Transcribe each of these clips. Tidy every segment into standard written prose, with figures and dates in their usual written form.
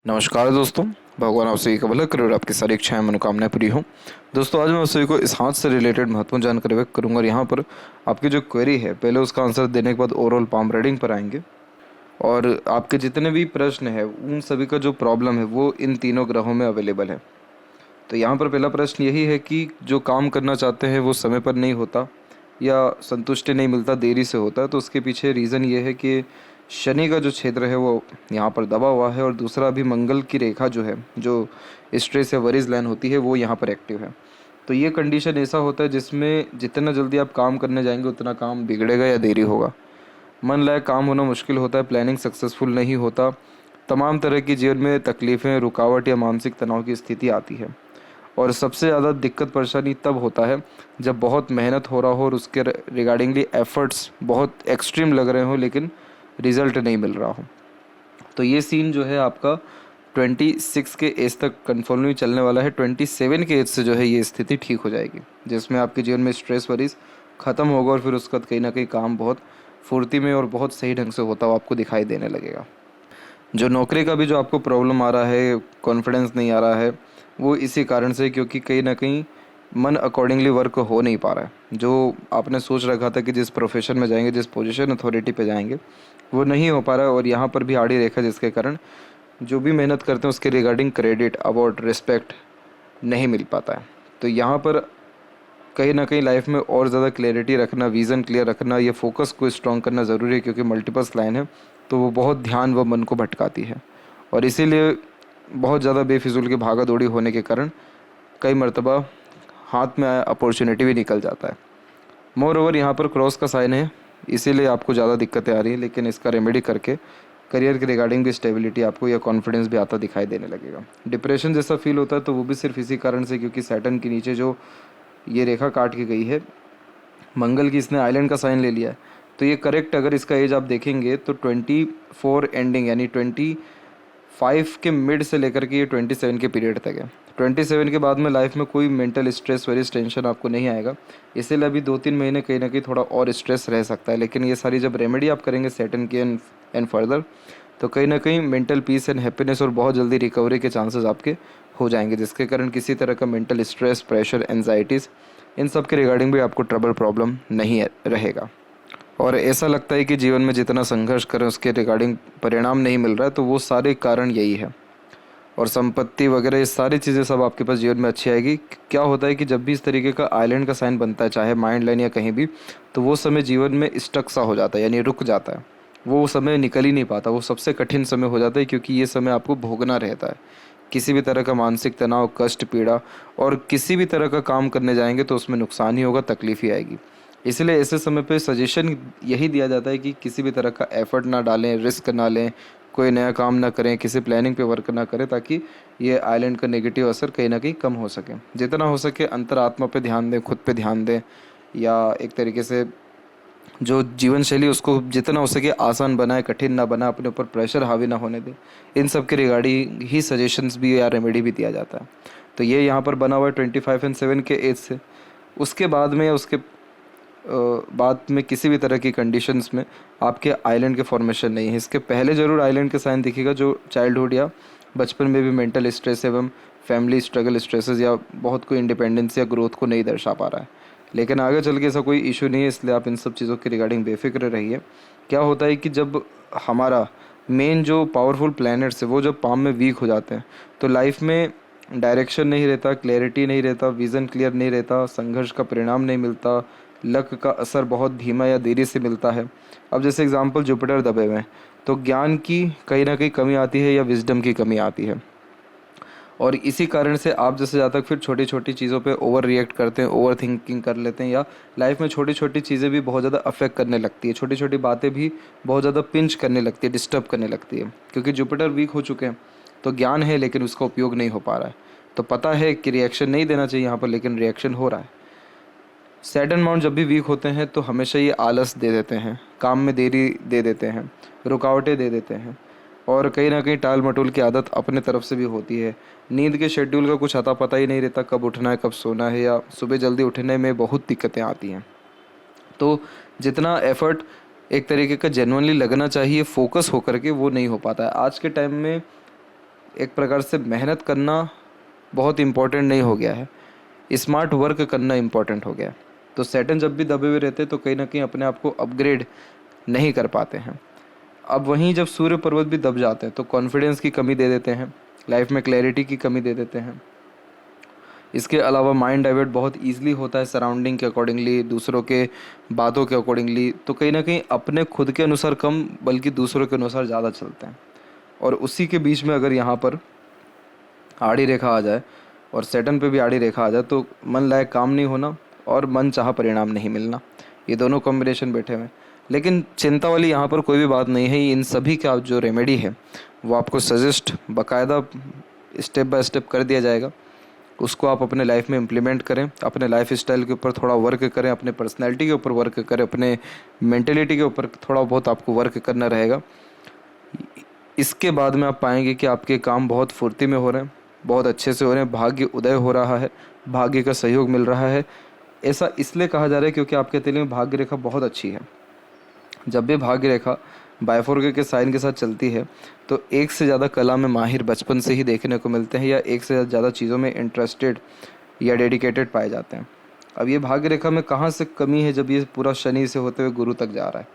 नमस्कार दोस्तों। भगवान आप सभी का भला करे और आपकी सारी इच्छाएं मनोकामनाएं पूरी हों। दोस्तों, आज मैं आप सभी को इस हाथ से रिलेटेड महत्वपूर्ण जानकारी व्यक्त करूंगा और यहाँ पर आपकी जो क्वेरी है पहले उसका आंसर देने के बाद ओवरऑल पाम रीडिंग पर आएंगे। और आपके जितने भी प्रश्न है उन सभी का जो प्रॉब्लम है वो इन तीनों ग्रहों में अवेलेबल है। तो यहाँ पर पहला प्रश्न यही है कि जो काम करना चाहते हैं वो समय पर नहीं होता या संतुष्टि नहीं मिलता, देरी से होता है। तो उसके पीछे रीज़न ये है कि शनि का जो क्षेत्र है वो यहाँ पर दबा हुआ है और दूसरा भी मंगल की रेखा जो है, जो स्ट्रेस या वरीज लाइन होती है, वो यहाँ पर एक्टिव है। तो ये कंडीशन ऐसा होता है जिसमें जितना जल्दी आप काम करने जाएंगे उतना काम बिगड़ेगा या देरी होगा। मन लायक काम होना मुश्किल होता है, प्लानिंग सक्सेसफुल नहीं होता, तमाम तरह की जीवन में तकलीफ़ें, रुकावट या मानसिक तनाव की स्थिति आती है। और सबसे ज़्यादा दिक्कत परेशानी तब होता है जब बहुत मेहनत हो रहा हो और उसके रिगार्डिंगली एफर्ट्स बहुत एक्सट्रीम लग रहे हो लेकिन रिजल्ट नहीं मिल रहा हो। तो ये सीन जो है आपका 26 के एज तक कंफर्मली चलने वाला है। 27 के एज से जो है ये स्थिति ठीक हो जाएगी, जिसमें आपके जीवन में स्ट्रेस वरीज ख़त्म होगा और फिर उसका कहीं ना कहीं काम बहुत फुर्ती में और बहुत सही ढंग से होता हुआ आपको दिखाई देने लगेगा। जो नौकरी का भी जो आपको प्रॉब्लम आ रहा है, कॉन्फिडेंस नहीं आ रहा है, वो इसी कारण से, क्योंकि कहीं ना कहीं मन अकॉर्डिंगली वर्क हो नहीं पा रहा है। जो आपने सोच रखा था कि जिस प्रोफेशन में जाएंगे, जिस पोजीशन अथॉरिटी पे जाएंगे, वो नहीं हो पा रहा है। और यहाँ पर भी आड़ी रेखा, जिसके कारण जो भी मेहनत करते हैं उसके रिगार्डिंग क्रेडिट, अवार्ड, रिस्पेक्ट नहीं मिल पाता है। तो यहाँ पर कहीं ना कहीं लाइफ में और ज़्यादा क्लैरिटी रखना, विज़न क्लियर रखना, ये फोकस को स्ट्रॉन्ग करना ज़रूरी है, क्योंकि मल्टीपल्स लाइन है तो वो बहुत ध्यान व मन को भटकाती है। और इसीलिए बहुत ज़्यादा बेफिजूल की भागा दौड़ी होने के कारण कई मर्तबा हाथ में आया अपॉर्चुनिटी भी निकल जाता है। मोर ओवर यहाँ पर क्रॉस का साइन है, इसीलिए आपको ज़्यादा दिक्कतें आ रही हैं, लेकिन इसका रेमेडी करके करियर के रिगार्डिंग भी स्टेबिलिटी आपको या कॉन्फिडेंस भी आता दिखाई देने लगेगा। डिप्रेशन जैसा फील होता है तो वो भी सिर्फ इसी कारण से, क्योंकि सैटर्न के नीचे जो ये रेखा काट के गई है, मंगल की इसने आइलैंड का साइन ले लिया है। तो ये करेक्ट, अगर इसका एज आप देखेंगे तो 24 एंडिंग यानी 25 के मिड से लेकर के ये 27 के पीरियड तक है। 27 के बाद में लाइफ में कोई मेंटल स्ट्रेस, वरीज, टेंशन आपको नहीं आएगा। इसीलिए अभी 2-3 महीने कहीं ना कहीं थोड़ा और स्ट्रेस रह सकता है, लेकिन ये सारी जब रेमेडी आप करेंगे सैटर्न की एंड फर्दर, तो कहीं ना कहीं मेंटल पीस एंड हैप्पीनेस और बहुत जल्दी रिकवरी के चांसेस आपके हो जाएंगे, जिसके कारण किसी तरह का मेंटल स्ट्रेस, प्रेशर, एनजाइटीज़, इन सब के रिगार्डिंग भी आपको ट्रबल प्रॉब्लम नहीं रहेगा। और ऐसा लगता है कि जीवन में जितना संघर्ष करें उसके रिगार्डिंग परिणाम नहीं मिल रहा है, तो वो सारे कारण यही है। और संपत्ति वगैरह ये सारी चीज़ें सब आपके पास जीवन में अच्छी आएगी। क्या होता है कि जब भी इस तरीके का आइलैंड का साइन बनता है, चाहे माइंड लाइन या कहीं भी, तो वो समय जीवन में स्टक सा हो जाता है, यानी रुक जाता है। वो समय निकल ही नहीं पाता, वो सबसे कठिन समय हो जाता है, क्योंकि ये समय आपको भोगना रहता है। किसी भी तरह का मानसिक तनाव, कष्ट, पीड़ा, और किसी भी तरह का काम करने जाएंगे तो उसमें नुकसान ही होगा, तकलीफ ही आएगी। इसलिए ऐसे समय पे सजेशन यही दिया जाता है कि किसी भी तरह का एफर्ट ना डालें, रिस्क ना लें, कोई नया काम ना करें, किसी प्लानिंग पे वर्क ना करें, ताकि ये आइलैंड का नेगेटिव असर कहीं ना कहीं कम हो सके। जितना हो सके अंतरात्मा पे ध्यान दें, खुद पे ध्यान दें, या एक तरीके से जो जीवन शैली उसको जितना हो सके आसान बनाए, कठिन ना बनाए, अपने ऊपर प्रेशर हावी ना होने दें। इन सब के रिगार्डिंग ही सजेशंस भी या रेमेडी भी दिया जाता है। तो ये यहाँ पर बना हुआ है 25 एंड 7 के एज से। उसके बाद में या उसके बाद में किसी भी तरह की कंडीशंस में आपके आइलैंड के फॉर्मेशन नहीं है। इसके पहले ज़रूर आइलैंड के साइन दिखेगा, जो चाइल्डहुड या बचपन में भी मेंटल स्ट्रेस एवं फैमिली स्ट्रगल, स्ट्रेसेस या बहुत कोई इंडिपेंडेंस या ग्रोथ को नहीं दर्शा पा रहा है। लेकिन आगे चल के ऐसा कोई इशू नहीं है, इसलिए आप इन सब चीज़ों के रिगार्डिंग बेफिक्र रहिए। क्या होता है कि जब हमारा मेन जो पावरफुल प्लैनेट्स है वो जब पाम में वीक हो जाते हैं, तो लाइफ में डायरेक्शन नहीं रहता, क्लैरिटी नहीं रहता, विज़न क्लियर नहीं रहता, संघर्ष का परिणाम नहीं मिलता, लक का असर बहुत धीमा या देरी से मिलता है। अब जैसे एग्जांपल जुपिटर दबे हुए हैं, तो ज्ञान की कहीं ना कहीं कमी आती है या विजडम की कमी आती है। और इसी कारण से आप जैसे ज़्यादा फिर छोटी छोटी चीज़ों पे ओवर रिएक्ट करते हैं, ओवर थिंकिंग कर लेते हैं, या लाइफ में छोटी छोटी चीज़ें भी बहुत ज़्यादा अफेक्ट करने लगती है, छोटी छोटी बातें भी बहुत ज़्यादा पिंच करने लगती है, डिस्टर्ब करने लगती है, क्योंकि जुपिटर वीक हो चुके हैं। तो ज्ञान है लेकिन उसका उपयोग नहीं हो पा रहा है। तो पता है कि रिएक्शन नहीं देना चाहिए यहाँ पर, लेकिन रिएक्शन हो रहा है। सैटर्न माउंट जब भी वीक होते हैं तो हमेशा ये आलस दे देते हैं, काम में देरी दे देते हैं, रुकावटें दे देते हैं, और कहीं ना कहीं टाल मटोल की आदत अपने तरफ से भी होती है। नींद के शेड्यूल का कुछ अता पता ही नहीं रहता, कब उठना है, कब सोना है, या सुबह जल्दी उठने में बहुत दिक्कतें आती हैं। तो जितना एफर्ट एक तरीके का जेन्युइनली लगना चाहिए फोकस होकर के, वो नहीं हो पाता है। आज के टाइम में एक प्रकार से मेहनत करना बहुत इम्पोर्टेंट नहीं हो गया है, स्मार्ट वर्क करना इम्पोर्टेंट हो गया है। तो सैटर्न जब भी दबे हुए रहते हैं तो कहीं ना कहीं अपने आप को अपग्रेड नहीं कर पाते हैं। अब वहीं जब सूर्य पर्वत भी दब जाते हैं तो कॉन्फिडेंस की कमी दे देते हैं, लाइफ में क्लैरिटी की कमी दे देते हैं। इसके अलावा माइंड डाइवर्ट बहुत ईजिली होता है सराउंडिंग के अकॉर्डिंगली, दूसरों के बातों के अकॉर्डिंगली। तो कहीं ना कहीं अपने खुद के अनुसार कम बल्कि दूसरों के अनुसार ज़्यादा चलते हैं। और उसी के बीच में अगर यहाँ पर आड़ी रेखा आ जाए और सैटर्न पे भी आड़ी रेखा आ जाए तो मन लायक काम नहीं होना और मन चाह परिणाम नहीं मिलना, ये दोनों कॉम्बिनेशन बैठे हुए हैं। लेकिन चिंता वाली यहाँ पर कोई भी बात नहीं है। इन सभी का जो रेमेडी है वो आपको सजेस्ट बाकायदा स्टेप बाय स्टेप कर दिया जाएगा। उसको आप अपने लाइफ में इम्प्लीमेंट करें, अपने लाइफ स्टाइल के ऊपर थोड़ा वर्क करें, अपने पर्सनैलिटी के ऊपर वर्क करें, अपने मेंटेलिटी के ऊपर थोड़ा बहुत आपको वर्क करना रहेगा। इसके बाद में आप पाएंगे कि आपके काम बहुत फुर्ती में हो रहे हैं, बहुत अच्छे से हो रहे हैं, भाग्य उदय हो रहा है, भाग्य का सहयोग मिल रहा है। ऐसा इसलिए कहा जा रहा है क्योंकि आपके तिल में भाग्य रेखा बहुत अच्छी है। जब भी भाग्य रेखा बायफोर्के के साइन के साथ चलती है तो एक से ज़्यादा कला में माहिर बचपन से ही देखने को मिलते हैं, या एक से ज़्यादा चीज़ों में इंटरेस्टेड या डेडिकेटेड पाए जाते हैं। अब ये भाग्य रेखा में कहाँ से कमी है जब ये पूरा शनि से होते हुए गुरु तक जा रहा है?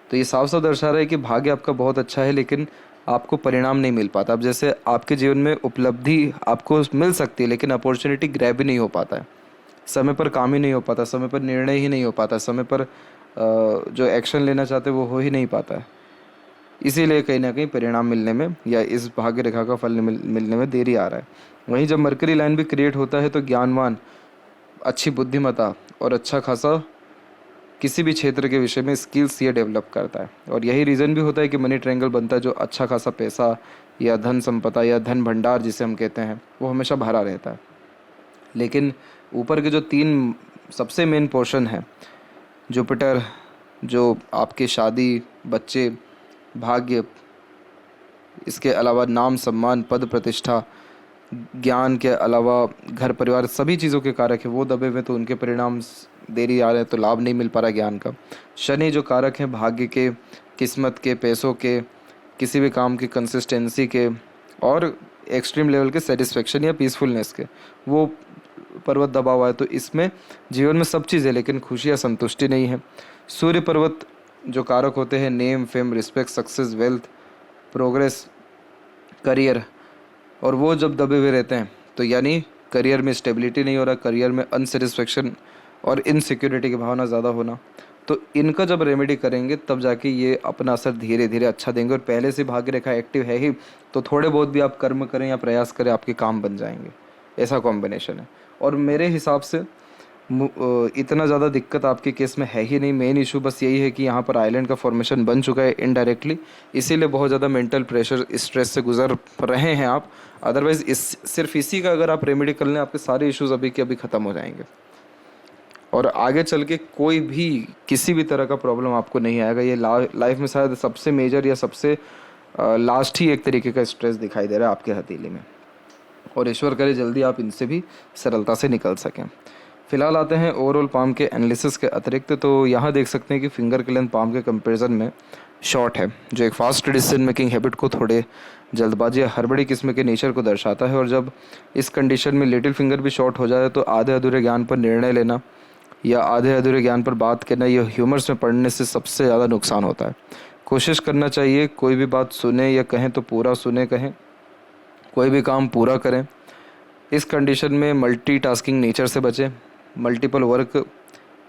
तो ये साफ साफ दर्शा रहा है कि भाग्य आपका बहुत अच्छा है लेकिन आपको परिणाम नहीं मिल पाता। अब जैसे आपके जीवन में उपलब्धि आपको मिल सकती है लेकिन अपॉर्चुनिटी ग्रैब ही नहीं हो पाता है, समय पर काम ही नहीं हो पाता, समय पर निर्णय ही नहीं हो पाता, समय पर जो एक्शन लेना चाहते वो हो ही नहीं पाता है। इसीलिए कहीं ना कहीं परिणाम मिलने में या इस भाग्य रेखा का फल मिलने में देरी आ रहा है। वहीं जब मरकरी लाइन भी क्रिएट होता है तो ज्ञानवान, अच्छी बुद्धिमत्ता और अच्छा खासा किसी भी क्षेत्र के विषय में स्किल्स ये डेवलप करता है। और यही रीज़न भी होता है कि मनी ट्रायंगल बनता है, जो अच्छा खासा पैसा या धन संपदा या धन भंडार जिसे हम कहते हैं वो हमेशा भरा रहता है। लेकिन ऊपर के जो 3 सबसे मेन पोर्शन है, जुपिटर जो आपके शादी, बच्चे, भाग्य, इसके अलावा नाम सम्मान, पद प्रतिष्ठा, ज्ञान के अलावा घर परिवार, सभी चीज़ों के कारक है वो दबे हुए, तो उनके परिणाम देरी आ रहे हैं, तो लाभ नहीं मिल पा रहा ज्ञान का। शनि जो कारक है भाग्य के, किस्मत के, पैसों के, किसी भी काम की कंसिस्टेंसी के और एक्सट्रीम लेवल के सेटिस्फेक्शन या पीसफुलनेस के, वो पर्वत दबा हुआ है। तो इसमें जीवन में सब चीज़ है लेकिन खुशी या संतुष्टि नहीं है। सूर्य पर्वत जो कारक होते हैं name, fame, respect, success, wealth, progress, career, और वो जब दबे हुए रहते हैं तो यानी करियर में स्टेबिलिटी नहीं हो रहा, करियर में अनसेटिस्फेक्शन और इनसिक्योरिटी की भावना ज़्यादा होना। तो इनका जब रेमेडी करेंगे तब जाके ये अपना असर धीरे धीरे अच्छा देंगे। और पहले से भाग्य रेखा एक्टिव है ही तो थोड़े बहुत भी आप कर्म करें या प्रयास करें आपके काम बन जाएंगे, ऐसा कॉम्बिनेशन है। और मेरे हिसाब से इतना ज़्यादा दिक्कत आपके केस में है ही नहीं। मेन इशू बस यही है कि यहाँ पर आइलैंड का फॉर्मेशन बन चुका है इनडायरेक्टली, इसीलिए बहुत ज़्यादा मेंटल प्रेशर, स्ट्रेस से गुजर रहे हैं आप। अदरवाइज़ सिर्फ इसी का अगर आप रेमेडी कर लें आपके सारे इश्यूज अभी के अभी ख़त्म हो जाएंगे और आगे चल के कोई भी किसी भी तरह का प्रॉब्लम आपको नहीं आएगा। ये लाइफ में शायद सबसे मेजर या सबसे लास्ट ही एक तरीके का स्ट्रेस दिखाई दे रहा है आपके हथेली में, और ईश्वर करे जल्दी आप इनसे भी सरलता से निकल सकें। फिलहाल आते हैं ओवरऑल पाम के एनालिसिस के अतिरिक्त। तो यहाँ देख सकते हैं कि फिंगर की लेंथ पाम के कंपैरिजन में शॉर्ट है, जो एक फास्ट डिसीजन मेकिंग हैबिट को, थोड़े जल्दबाजी या हड़बड़ी किस्म के नेचर को दर्शाता है। और जब इस कंडीशन में लिटिल फिंगर भी शॉर्ट हो जाए तो आधे अधूरे ज्ञान पर निर्णय लेना या आधे अधूरे ज्ञान पर बात करना, यह ह्यूमर्स में पढ़ने से सबसे ज़्यादा नुकसान होता है। कोशिश करना चाहिए कोई भी बात सुने या कहें तो पूरा सुने कहें, कोई भी काम पूरा करें। इस कंडीशन में मल्टीटास्किंग नेचर से बचें, मल्टीपल वर्क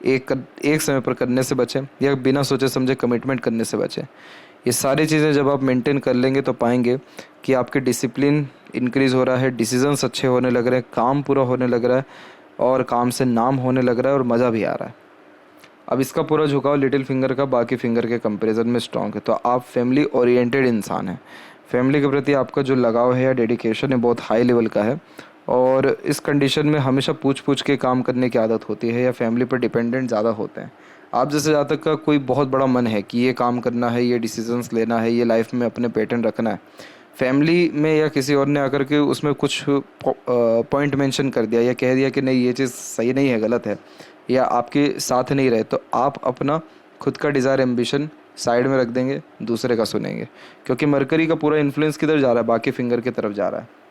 एक समय पर करने से बचें या बिना सोचे समझे कमिटमेंट करने से बचें। ये सारी चीज़ें जब आप मेंटेन कर लेंगे तो पाएंगे कि आपके डिसिप्लिन इंक्रीज़ हो रहा है, डिसीजंस अच्छे होने लग रहे हैं, काम पूरा होने लग रहा है और काम से नाम होने लग रहा है और मज़ा भी आ रहा है। अब इसका पूरा झुकाव लिटिल फिंगर का बाकी फिंगर के कंपैरिजन में स्ट्रॉन्ग है। तो आप फैमिली ओरिएंटेड इंसान हैं, फैमिली के प्रति आपका जो लगाव है या डेडिकेशन है बहुत हाई लेवल का है। और इस कंडीशन में हमेशा पूछ के काम करने की आदत होती है या फैमिली पर डिपेंडेंट ज़्यादा होते हैं। आप जैसे जहाँ तक का कोई बहुत बड़ा मन है कि ये काम करना है, ये डिसीजंस लेना है, ये लाइफ में अपने पैटर्न रखना है, फैमिली में या किसी और ने आकर के उसमें कुछ पॉइंट मेंशन कर दिया या कह दिया कि नहीं ये चीज़ सही नहीं है, गलत है, या आपके साथ नहीं रहे, तो आप अपना खुद का डिज़ायर एम्बिशन साइड में रख देंगे, दूसरे का सुनेंगे, क्योंकि मरकरी का पूरा इन्फ्लुएंस किधर जा रहा है, बाकी फिंगर की तरफ जा रहा है।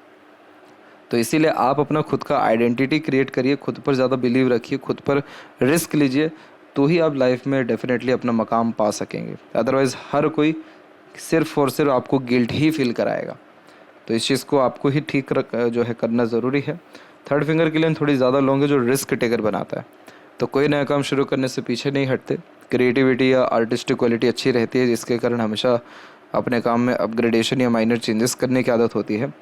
तो इसीलिए आप अपना खुद का आइडेंटिटी क्रिएट करिए, खुद पर ज़्यादा बिलीव रखिए, खुद पर रिस्क लीजिए, तो ही आप लाइफ में डेफिनेटली अपना मकाम पा सकेंगे। अदरवाइज़ हर कोई सिर्फ और सिर्फ आपको गिल्ट ही फील कराएगा। तो इस चीज़ को आपको ही ठीक जो है करना ज़रूरी है। थर्ड फिंगर की लाइन थोड़ी ज़्यादा लॉन्ग है, जो रिस्क टेकर बनाता है। तो कोई नया काम शुरू करने से पीछे नहीं हटते। क्रिएटिविटी या आर्टिस्टिक क्वालिटी अच्छी रहती है, जिसके कारण हमेशा अपने काम में अपग्रेडेशन या माइनर चेंजेस करने की आदत होती है।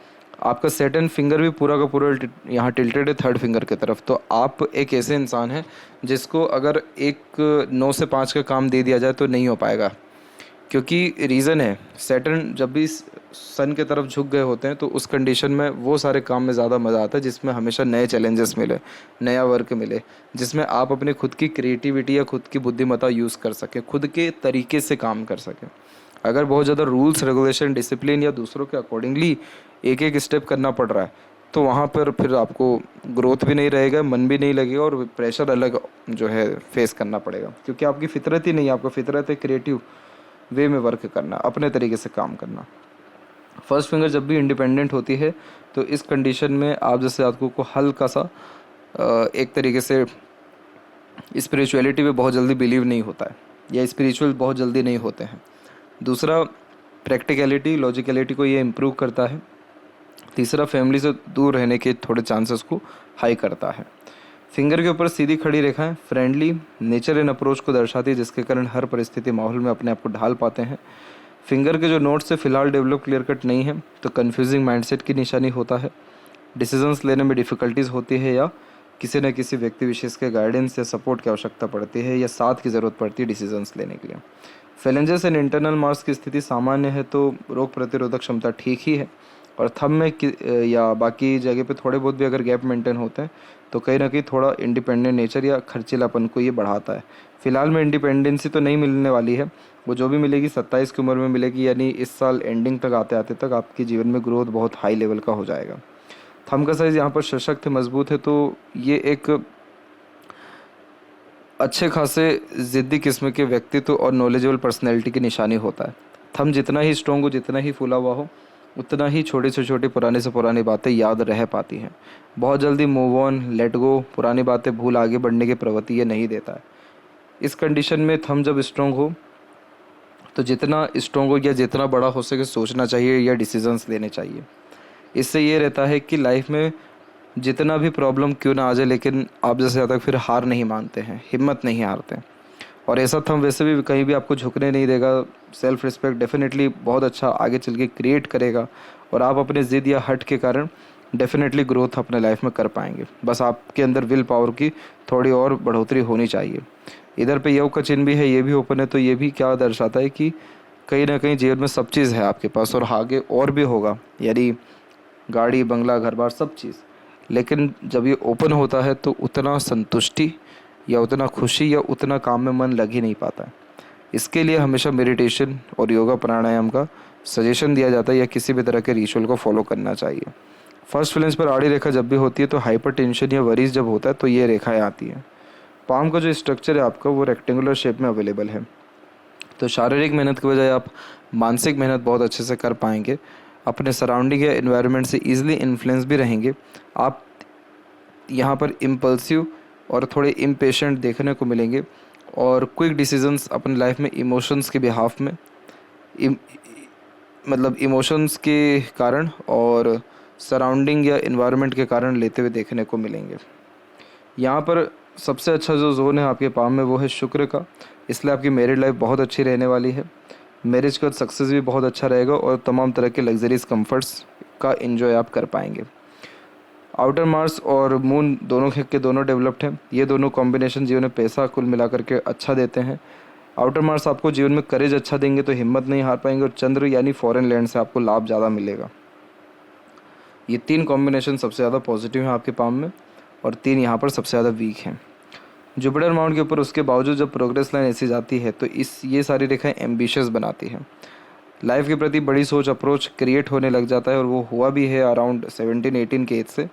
आपका सेकंड फिंगर भी पूरा का पूरा यहाँ टिल्टेड है थर्ड फिंगर की तरफ। तो आप एक ऐसे इंसान हैं जिसको अगर एक 9 से 5 का काम दे दिया जाए तो नहीं हो पाएगा, क्योंकि रीज़न है सैटर्न जब भी सन की तरफ झुक गए होते हैं तो उस कंडीशन में वो सारे काम में ज़्यादा मज़ा आता है जिसमें हमेशा नए चैलेंजेस मिले, नया वर्क मिले, जिसमें आप अपनी खुद की क्रिएटिविटी या खुद की बुद्धिमत्ता यूज़ कर सकें, खुद के तरीके से काम कर सकें। अगर बहुत ज़्यादा रूल्स रेगुलेशन डिसिप्लिन या दूसरों के अकॉर्डिंगली एक एक स्टेप करना पड़ रहा है, तो वहाँ पर फिर आपको ग्रोथ भी नहीं रहेगा, मन भी नहीं लगेगा, और प्रेशर अलग जो है फेस करना पड़ेगा, क्योंकि आपकी फितरत ही नहीं है। आपका फितरत है क्रिएटिव वे में वर्क करना, अपने तरीके से काम करना। फर्स्ट फिंगर जब भी इंडिपेंडेंट होती है तो इस कंडीशन में आप जैसे आपको को हल्का सा एक तरीके से स्पिरिचुअलिटी में बहुत जल्दी बिलीव नहीं होता है, या स्पिरिचुअल बहुत जल्दी नहीं होते हैं। दूसरा, प्रैक्टिकलिटी लॉजिकलिटी को ये इम्प्रूव करता है। तीसरा, फैमिली से दूर रहने के थोड़े चांसेस को हाई करता है। फिंगर के ऊपर सीधी खड़ी रेखाएं फ्रेंडली नेचर एंड अप्रोच को दर्शाती है, जिसके कारण हर परिस्थिति माहौल में अपने आप को ढाल पाते हैं। फिंगर के जो नोट्स से फिलहाल डेवलप क्लियर कट नहीं है तो कंफ्यूजिंग माइंडसेट की निशानी होता है। डिसीजंस लेने में डिफ़िकल्टीज होती है, या किसी न किसी व्यक्ति विशेष के गाइडेंस या सपोर्ट की आवश्यकता पड़ती है, या साथ की ज़रूरत पड़ती है डिसीजंस लेने के लिए। फैलेंजेस एंड इंटरनल मार्क्स की स्थिति सामान्य है, तो रोग प्रतिरोधक क्षमता ठीक ही है, और थंब में या बाकी जगह पे थोड़े बहुत भी अगर गैप मेंटेन होते हैं तो कहीं ना कहीं थोड़ा इंडिपेंडेंट नेचर या खर्चीलापन को ये बढ़ाता है। फिलहाल में इंडिपेंडेंसी तो नहीं मिलने वाली है, वो जो भी मिलेगी 27 की उम्र में मिलेगी, यानी इस साल एंडिंग तक आते आते तक आपके जीवन में ग्रोथ बहुत हाई लेवल का हो जाएगा। थंब का साइज़ यहाँ पर सशक्त है, मजबूत है, तो ये एक अच्छे खासे ज़िद्दी किस्म के व्यक्तित्व और नॉलेजेबल पर्सनैलिटी की निशानी होता है। थंब जितना ही स्ट्रॉन्ग हो, जितना ही फूला हुआ हो, उतना ही छोटी से छोटी पुरानी से पुरानी बातें याद रह पाती हैं। बहुत जल्दी मूव ऑन लेट गो, पुरानी बातें भूल आगे बढ़ने की प्रवृत्ति ये नहीं देता है। इस कंडीशन में थंब जब स्ट्रॉन्ग हो तो जितना स्ट्रॉन्ग हो या जितना बड़ा हो सके सोचना चाहिए या डिसीजंस लेने चाहिए। इससे ये रहता है कि लाइफ में जितना भी प्रॉब्लम क्यों ना आ जाए, लेकिन आप जैसे ज़्यादा फिर हार नहीं मानते हैं, हिम्मत नहीं हारते। और ऐसा थंब वैसे भी कहीं भी आपको झुकने नहीं देगा। सेल्फ रिस्पेक्ट डेफिनेटली बहुत अच्छा आगे चल के क्रिएट करेगा, और आप अपने ज़िद या हट के कारण डेफिनेटली ग्रोथ अपने लाइफ में कर पाएंगे। बस आपके अंदर विल पावर की थोड़ी और बढ़ोतरी होनी चाहिए। इधर पे योग का चिन्ह भी है, ये भी ओपन है, तो ये भी क्या दर्शाता है कि कहीं ना कहीं जीवन में सब चीज़ है आपके पास, और आगे और भी होगा, यानी गाड़ी बंगला घर बार सब चीज़। लेकिन जब ये ओपन होता है तो उतना संतुष्टि या उतना खुशी या उतना काम में मन लग ही नहीं पाता है। इसके लिए हमेशा मेडिटेशन और योगा प्राणायाम का सजेशन दिया जाता है, या किसी भी तरह के रिचुअल को फॉलो करना चाहिए। फर्स्ट फ्लेंस पर आड़ी रेखा जब भी होती है तो हाइपर टेंशन या वरीज जब होता है तो ये रेखाएं आती हैं। पाम का जो स्ट्रक्चर है आपका वो रेक्टेंगुलर शेप में अवेलेबल है, तो शारीरिक मेहनत की बजाय आप मानसिक मेहनत बहुत अच्छे से कर पाएंगे। अपने सराउंडिंग या इन्वायरमेंट से ईजिली इन्फ्लुएंस भी रहेंगे। आप यहाँ पर इम्पल्सिव और थोड़े इम्पेशेंट देखने को मिलेंगे, और क्विक डिसीजंस अपने लाइफ में इमोशंस के बिहाफ में मतलब इमोशंस के कारण और सराउंडिंग या इन्वायरमेंट के कारण लेते हुए देखने को मिलेंगे। यहाँ पर सबसे अच्छा जो जोन है आपके पाम में वो है शुक्र का, इसलिए आपकी मैरिड लाइफ बहुत अच्छी रहने वाली है। मैरिज का सक्सेस भी बहुत अच्छा रहेगा, और तमाम तरह के लग्जरीज कंफर्ट्स का एंजॉय आप कर पाएंगे। आउटर मार्स और मून दोनों के दोनों डेवलप्ड हैं। ये दोनों कॉम्बिनेशन जीवन में पैसा कुल मिला करके अच्छा देते हैं। आउटर मार्स आपको जीवन में करेज अच्छा देंगे, तो हिम्मत नहीं हार पाएंगे, और चंद्र यानी फॉरेन लैंड से आपको लाभ ज़्यादा मिलेगा। ये 3 कॉम्बिनेशन सबसे ज़्यादा पॉजिटिव हैं आपके पाम में, और 3 यहाँ पर सबसे ज़्यादा वीक हैं। जुपिटर माउंट के ऊपर उसके बावजूद जब प्रोग्रेस लाइन ऐसी जाती है तो ये सारी रेखाएं एम्बिशियस बनाती हैं। लाइफ के प्रति बड़ी सोच अप्रोच क्रिएट होने लग जाता है, और वो हुआ भी है अराउंड 17-18 के एज से।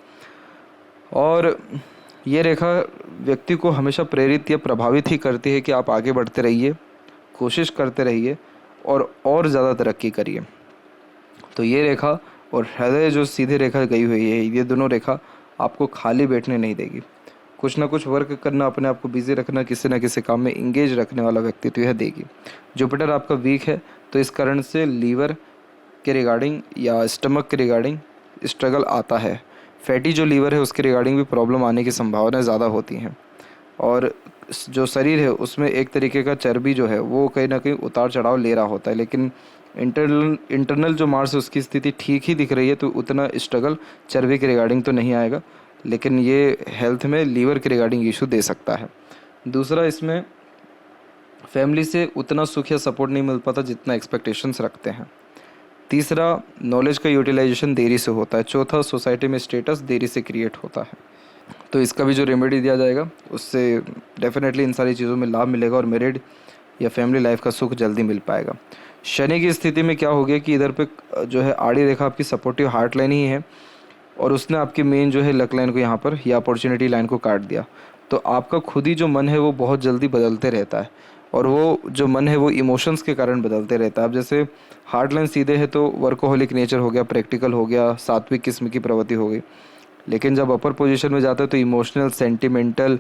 और ये रेखा व्यक्ति को हमेशा प्रेरित या प्रभावित ही करती है कि आप आगे बढ़ते रहिए, कोशिश करते रहिए और ज़्यादा तरक्की करिए। तो ये रेखा और हृदय जो सीधी रेखा गई हुई है, ये दोनों रेखा आपको खाली बैठने नहीं देगी। कुछ ना कुछ वर्क करना, अपने आप को बिजी रखना, किसी न किसी काम में इंगेज रखने वाला व्यक्तित्व यह देगी। जुपिटर आपका वीक है, तो इस कारण से लीवर के रिगार्डिंग या स्टमक के रिगार्डिंग स्ट्रगल आता है। फैटी जो लीवर है उसके रिगार्डिंग भी प्रॉब्लम आने की संभावनाएं ज़्यादा होती हैं। और जो शरीर है उसमें एक तरीके का चर्बी जो है वो कहीं ना कहीं उतार चढ़ाव ले रहा होता है, लेकिन इंटरनल जो मार्स है उसकी स्थिति ठीक ही दिख रही है, तो उतना स्ट्रगल चर्बी के रिगार्डिंग तो नहीं आएगा, लेकिन ये हेल्थ में लीवर के रिगार्डिंग इशू दे सकता है। दूसरा, इसमें फैमिली से उतना सुख या सपोर्ट नहीं मिल पाता जितना एक्सपेक्टेशंस रखते हैं। तीसरा, नॉलेज का यूटिलाइजेशन देरी से होता है। चौथा, सोसाइटी में स्टेटस देरी से क्रिएट होता है। तो इसका भी जो रेमेडी दिया जाएगा उससे डेफिनेटली इन सारी चीज़ों में लाभ मिलेगा और मैरिड या फैमिली लाइफ का सुख जल्दी मिल पाएगा। शनि की स्थिति में क्या हो गया कि इधर पे जो है आड़ी रेखा आपकी सपोर्टिव हार्ट लाइन ही है और उसने आपकी मेन जो है लक लाइन को यहाँ पर या अपॉर्चुनिटी लाइन को काट दिया। तो आपका खुद ही जो मन है वो बहुत जल्दी बदलते रहता है और वो जो मन है वो इमोशंस के कारण बदलते रहता है। अब जैसे हार्ट लाइन सीधे है तो वर्कोहोलिक नेचर हो गया, प्रैक्टिकल हो गया, सात्विक किस्म की प्रवृत्ति हो गई, लेकिन जब अपर पोजीशन में जाता है तो इमोशनल, सेंटिमेंटल,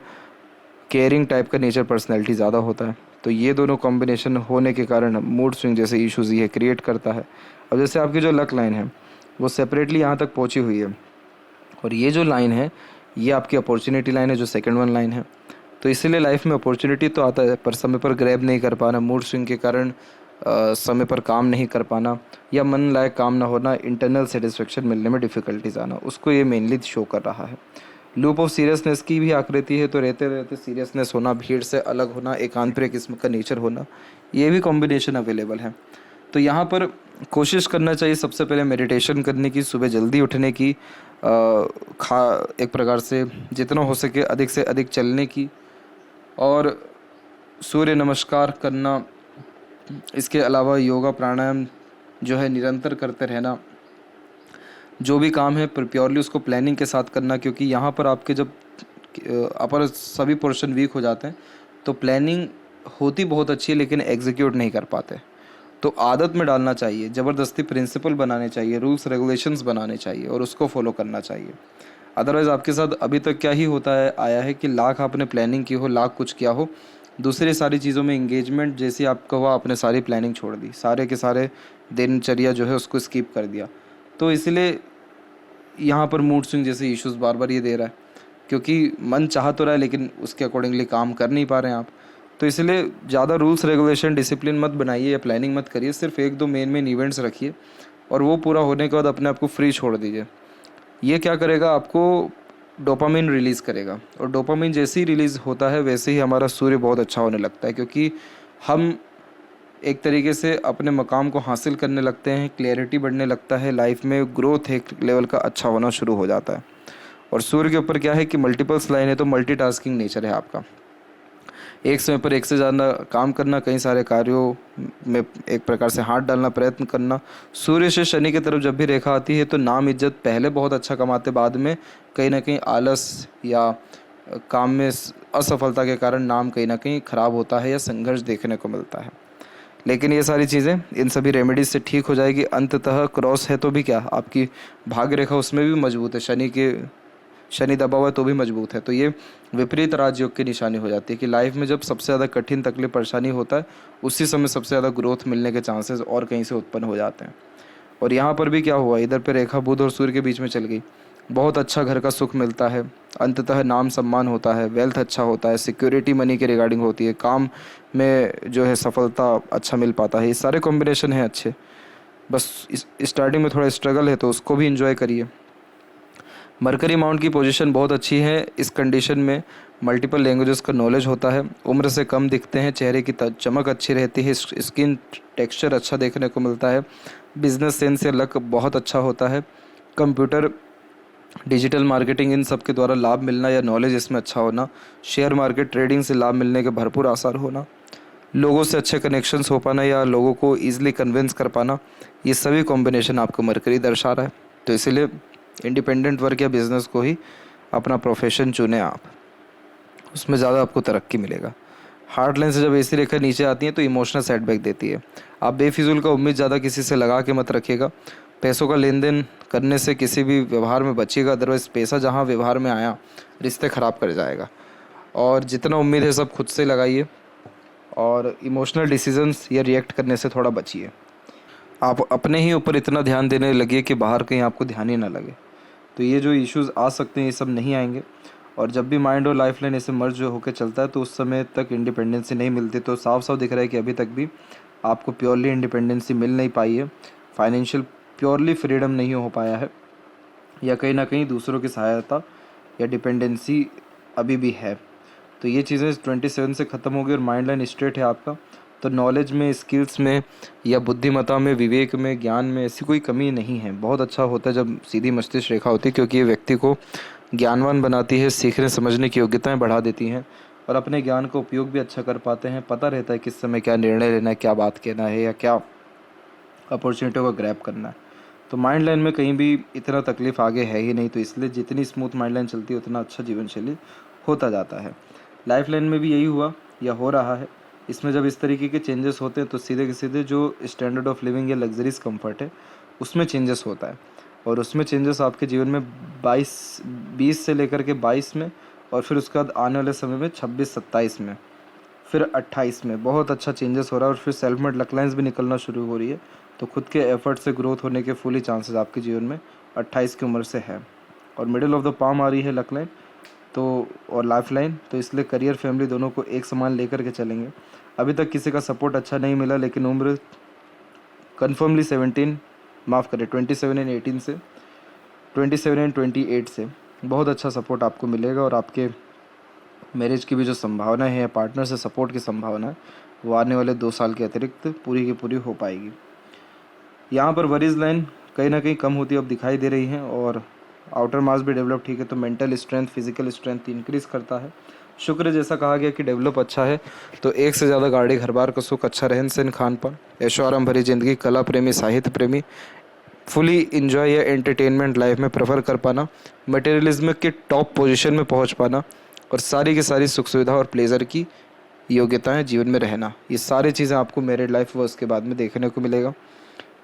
केयरिंग टाइप का नेचर पर्सनैलिटी ज़्यादा होता है। तो ये दोनों कॉम्बिनेशन होने के कारण मूड स्विंग जैसे इश्यूज़ ये क्रिएट करता है। अब जैसे आपकी जो लक लाइन है वो सेपरेटली यहाँ तक पहुँची हुई है और ये जो लाइन है ये आपकी अपॉर्चुनिटी लाइन है जो सेकंड वन लाइन है। तो इसीलिए लाइफ में अपॉर्चुनिटी तो आता है पर समय पर ग्रैब नहीं कर पाना, मूड स्विंग के कारण समय पर काम नहीं कर पाना या मन लायक काम ना होना, इंटरनल सेटिस्फेक्शन मिलने में डिफ़िकल्टीज आना, उसको ये मेनली शो कर रहा है। लूप ऑफ सीरियसनेस की भी आकृति है, तो रहते रहते सीरियसनेस होना, भीड़ से अलग होना, एकांत प्रिय किस्म का नेचर होना, ये भी कॉम्बिनेशन अवेलेबल है। तो यहाँ पर कोशिश करना चाहिए सबसे पहले मेडिटेशन करने की, सुबह जल्दी उठने की, एक प्रकार से जितना हो सके अधिक से अधिक चलने की और सूर्य नमस्कार करना। इसके अलावा योगा प्राणायाम जो है निरंतर करते रहना। जो भी काम है प्योरली उसको प्लानिंग के साथ करना, क्योंकि यहाँ पर आपके जब अपर सभी पोर्शन वीक हो जाते हैं तो प्लानिंग होती बहुत अच्छी है लेकिन एग्जीक्यूट नहीं कर पाते। तो आदत में डालना चाहिए, ज़बरदस्ती प्रिंसिपल बनाने चाहिए, रूल्स रेगुलेशंस बनाने चाहिए और उसको फॉलो करना चाहिए। अदरवाइज़ आपके साथ अभी तक क्या ही होता है आया है कि लाख आपने प्लानिंग की हो, लाख कुछ किया हो, दूसरी सारी चीज़ों में इंगेजमेंट जैसी आपका हुआ, आपने सारी प्लानिंग छोड़ दी, सारे के सारे दिनचर्या जो है उसको स्किप कर दिया। तो इसलिए यहाँ पर मूड स्विंग जैसे इश्यूज़ बार बार ये दे रहा है, क्योंकि मन चाह तो रहा है लेकिन उसके अकॉर्डिंगली काम कर नहीं पा रहे हैं आप। तो इसलिए ज़्यादा रूल्स रेगुलेशन डिसिप्लिन मत बनाइए या प्लानिंग मत करिए, सिर्फ एक दो मेन इवेंट्स रखिए और वो पूरा होने के बाद अपने आप को फ्री छोड़ दीजिए। ये क्या करेगा, आपको डोपामिन रिलीज़ करेगा और डोपामिन जैसे ही रिलीज़ होता है वैसे ही हमारा सूर्य बहुत अच्छा होने लगता है, क्योंकि हम एक तरीके से अपने मकाम को हासिल करने लगते हैं, क्लैरिटी बढ़ने लगता है, लाइफ में ग्रोथ एक लेवल का अच्छा होना शुरू हो जाता है। और सूर्य के ऊपर क्या है कि मल्टीपल्स लाइन है, तो मल्टीटास्किंग नेचर है आपका, एक समय पर एक से ज़्यादा काम करना, कई सारे कार्यों में एक प्रकार से हाथ डालना, प्रयत्न करना। सूर्य से शनि की तरफ जब भी रेखा आती है तो नाम इज्जत पहले बहुत अच्छा कमाते, बाद में कहीं ना कहीं आलस या काम में असफलता के कारण नाम कहीं ना कहीं खराब होता है या संघर्ष देखने को मिलता है। लेकिन ये सारी चीज़ें इन सभी रेमेडीज से ठीक हो जाएगी। अंततः क्रॉस है तो भी क्या, आपकी भाग्य रेखा उसमें भी मजबूत है, शनि दबा हुआ है तो भी मजबूत है। तो ये विपरीत राजयोग की निशानी हो जाती है कि लाइफ में जब सबसे ज़्यादा कठिन तकलीफ परेशानी होता है उसी समय सबसे ज़्यादा ग्रोथ मिलने के चांसेस और कहीं से उत्पन्न हो जाते हैं। और यहाँ पर भी क्या हुआ, इधर पे रेखा बुध और सूर्य के बीच में चल गई, बहुत अच्छा घर का सुख मिलता है, अंततः नाम सम्मान होता है, वेल्थ अच्छा होता है, सिक्योरिटी मनी के रिगार्डिंग होती है, काम में जो है सफलता अच्छा मिल पाता है। ये सारे कॉम्बिनेशन हैं अच्छे, बस स्टार्टिंग में थोड़ा स्ट्रगल है तो उसको भी इंजॉय करिए। मरकरी माउंट की पोजीशन बहुत अच्छी है, इस कंडीशन में मल्टीपल लैंग्वेजेस का नॉलेज होता है, उम्र से कम दिखते हैं, चेहरे की चमक अच्छी रहती है, स्किन टेक्सचर अच्छा देखने को मिलता है, बिजनेस सेंस या लक बहुत अच्छा होता है, कंप्यूटर, डिजिटल मार्केटिंग इन सब के द्वारा लाभ मिलना या नॉलेज इसमें अच्छा होना, शेयर मार्केट ट्रेडिंग से लाभ मिलने के भरपूर आसार होना, लोगों से अच्छे कनेक्शंस हो पाना या लोगों को ईजिली कन्विंस कर पाना, ये सभी कॉम्बिनेशन आपको मरकरी दर्शा रहा है। तो इसीलिए इंडिपेंडेंट वर्क या बिज़नेस को ही अपना प्रोफेशन चुने आप, उसमें ज़्यादा आपको तरक्की मिलेगा। हार्ट लाइन से जब ऐसी रेखा नीचे आती है तो इमोशनल सेटबैक देती है। आप बेफिजूल का उम्मीद ज़्यादा किसी से लगा के मत रखिएगा। पैसों का लेन देन करने से किसी भी व्यवहार में बचिएगा, अदरवाइज पैसा जहाँ व्यवहार में आया रिश्ते ख़राब कर जाएगा। और जितना उम्मीद है सब खुद से लगाइए और इमोशनल डिसीजंस या रिएक्ट करने से थोड़ा बचिए। आप अपने ही ऊपर इतना ध्यान देने लगिए कि बाहर कहीं आपको ध्यान ही ना लगे। तो ये जो इश्यूज़ आ सकते हैं ये सब नहीं आएंगे। और जब भी माइंड और लाइफ लाइन ऐसे मर्ज होकर चलता है तो उस समय तक इंडिपेंडेंसी नहीं मिलती। तो साफ साफ दिख रहा है कि अभी तक भी आपको प्योरली इंडिपेंडेंसी मिल नहीं पाई है, फाइनेंशियल प्योरली फ्रीडम नहीं हो पाया है, या कहीं ना कहीं दूसरों की सहायता या डिपेंडेंसी अभी भी है। तो ये चीज़ें 27 से ख़त्म होगी और माइंड लाइन स्ट्रेट है आपका। तो नॉलेज में, स्किल्स में या बुद्धिमत्ता में, विवेक में, ज्ञान में ऐसी कोई कमी नहीं है। बहुत अच्छा होता है जब सीधी मस्तिष्क रेखा होती है, क्योंकि ये व्यक्ति को ज्ञानवान बनाती है, सीखने समझने की योग्यताएं बढ़ा देती हैं और अपने ज्ञान का उपयोग भी अच्छा कर पाते हैं। पता रहता है किस समय क्या निर्णय लेना है, क्या बात कहना है या क्या अपॉर्चुनिटी को ग्रैब करना है। तो माइंड लाइन में कहीं भी इतना तकलीफ आगे है ही नहीं। तो इसलिए जितनी स्मूथ माइंड लाइन चलती है उतना अच्छा जीवन शैली होता जाता है। लाइफ लाइन में भी यही हुआ या हो रहा है। इसमें जब इस तरीके के चेंजेस होते हैं तो सीधे के सीधे जो स्टैंडर्ड ऑफ लिविंग या लग्जरीज कंफर्ट है उसमें चेंजेस होता है। और उसमें चेंजेस आपके जीवन में 20 से लेकर के 22 में, और फिर उसके बाद आने वाले समय में 26-27 में, फिर 28 में बहुत अच्छा चेंजेस हो रहा है। और फिर सेल्फ मेड लक लाइन्स भी निकलना शुरू हो रही है। तो खुद के एफर्ट से ग्रोथ होने के फुली चांसेस आपके जीवन में 28 की उम्र से है। और मिडिल ऑफ द पाम आ रही है लक लाइन तो, और लाइफ लाइन। तो इसलिए करियर फैमिली दोनों को एक समान लेकर के चलेंगे। अभी तक किसी का सपोर्ट अच्छा नहीं मिला, लेकिन उम्र कन्फर्मली 27 एंड 18 से 27 एंड 28 से बहुत अच्छा सपोर्ट आपको मिलेगा। और आपके मैरिज की भी जो संभावना है या पार्टनर से सपोर्ट की संभावना है वो आने वाले 2 साल के अतिरिक्त पूरी की पूरी हो पाएगी। यहाँ पर वरीज लाइन कहीं ना कहीं कम होती अब दिखाई दे रही है। और आउटर मास भी डेवलप ठीक है। तो mental strength, physical strength increase करता है। शुक्र जैसा कहा गया कि डेवलप अच्छा है। तो एक से ज़्यादा गाड़ी, घर बार का सुख, अच्छा रहन सहन, खान पान, ऐशो आराम भरी ज़िंदगी, कला प्रेमी, साहित्य प्रेमी, फुली इंजॉय या एंटरटेनमेंट लाइफ में प्रेफर कर पाना, मटेरियलिज्म के टॉप पोजीशन में पहुंच पाना और सारी की सारी सुख सुविधा और प्लेजर की योग्यताएं जीवन में रहना, ये सारी चीज़ें आपको मैरिड लाइफ व उसके बाद में देखने को मिलेगा।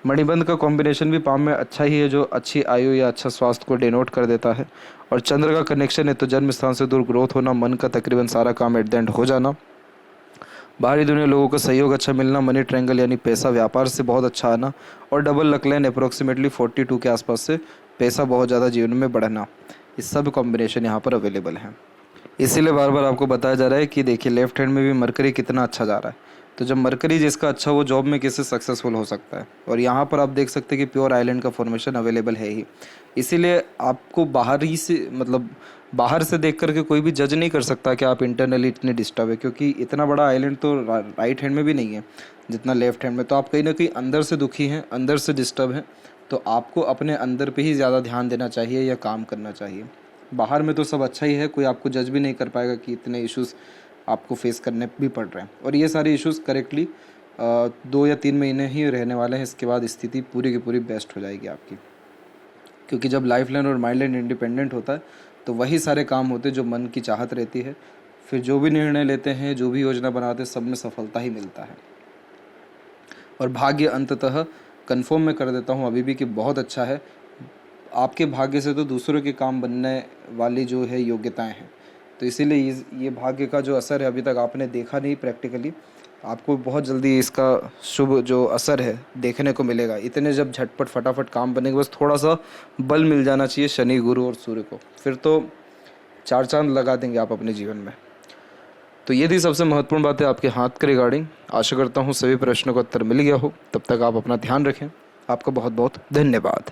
मणिबंध का कॉम्बिनेशन भी पाम में अच्छा ही है, जो अच्छी आयु या अच्छा स्वास्थ्य को डिनोट कर देता है। और चंद्र का कनेक्शन है तो जन्म स्थान से दूर ग्रोथ होना, मन का तकरीबन सारा काम एट द एंड हो जाना, बाहरी दुनिया लोगों का सहयोग अच्छा मिलना, मनी ट्रायंगल यानी पैसा व्यापार से बहुत अच्छा आना, और डबल लक लाइन अप्रोक्सीमेटली 42 के आसपास से पैसा बहुत ज़्यादा जीवन में बढ़ना। ये सब कॉम्बिनेशन यहाँ पर अवेलेबल हैं। इसीलिए बार बार आपको बताया जा रहा है कि देखिए लेफ्ट हैंड में भी मरकरी कितना अच्छा जा रहा है। तो जब मरकरी जिसका अच्छा वो जॉब में कैसे सक्सेसफुल हो सकता है। और यहाँ पर आप देख सकते हैं कि प्योर आइलैंड का फॉर्मेशन अवेलेबल है ही। इसीलिए आपको बाहरी से, मतलब बाहर से देख करके कोई भी जज नहीं कर सकता कि आप इंटरनली इतने डिस्टर्ब है, क्योंकि इतना बड़ा आइलैंड तो राइट हैंड में भी नहीं है जितना लेफ्ट हैंड में। तो आप कहीं ना कहीं अंदर से दुखी हैं, अंदर से डिस्टर्ब हैं। तो आपको अपने अंदर पे ही ज़्यादा ध्यान देना चाहिए या काम करना चाहिए। बाहर में तो सब अच्छा ही है, कोई आपको जज भी नहीं कर पाएगा कि इतने इश्यूज़ आपको फेस करने भी पड़ रहे हैं। और ये सारे इश्यूज़ करेक्टली 2 या 3 महीने ही रहने वाले हैं। इसके बाद स्थिति पूरी की पूरी बेस्ट हो जाएगी आपकी, क्योंकि जब लाइफ लाइन और माइंड लाइन इंडिपेंडेंट होता है तो वही सारे काम होते हैं जो मन की चाहत रहती है। फिर जो भी निर्णय लेते हैं, जो भी योजना बनाते हैं, सब में सफलता ही मिलता है। और भाग्य अंततः कन्फर्म मैं कर देता हूँ अभी भी कि बहुत अच्छा है। आपके भाग्य से तो दूसरों के काम बनने वाली जो है योग्यताएं हैं। तो इसीलिए ये भाग्य का जो असर है अभी तक आपने देखा नहीं प्रैक्टिकली, आपको बहुत जल्दी इसका शुभ जो असर है देखने को मिलेगा। इतने जब झटपट फटाफट काम बनेंगे, बस थोड़ा सा बल मिल जाना चाहिए शनि, गुरु और सूर्य को, फिर तो 4 चांद लगा देंगे आप अपने जीवन में। तो ये थी सबसे महत्वपूर्ण बातें आपके हाथ के रिगार्डिंग। आशा करता हूँ सभी प्रश्नों का उत्तर मिल गया हो। तब तक आप अपना ध्यान रखें। आपका बहुत बहुत धन्यवाद।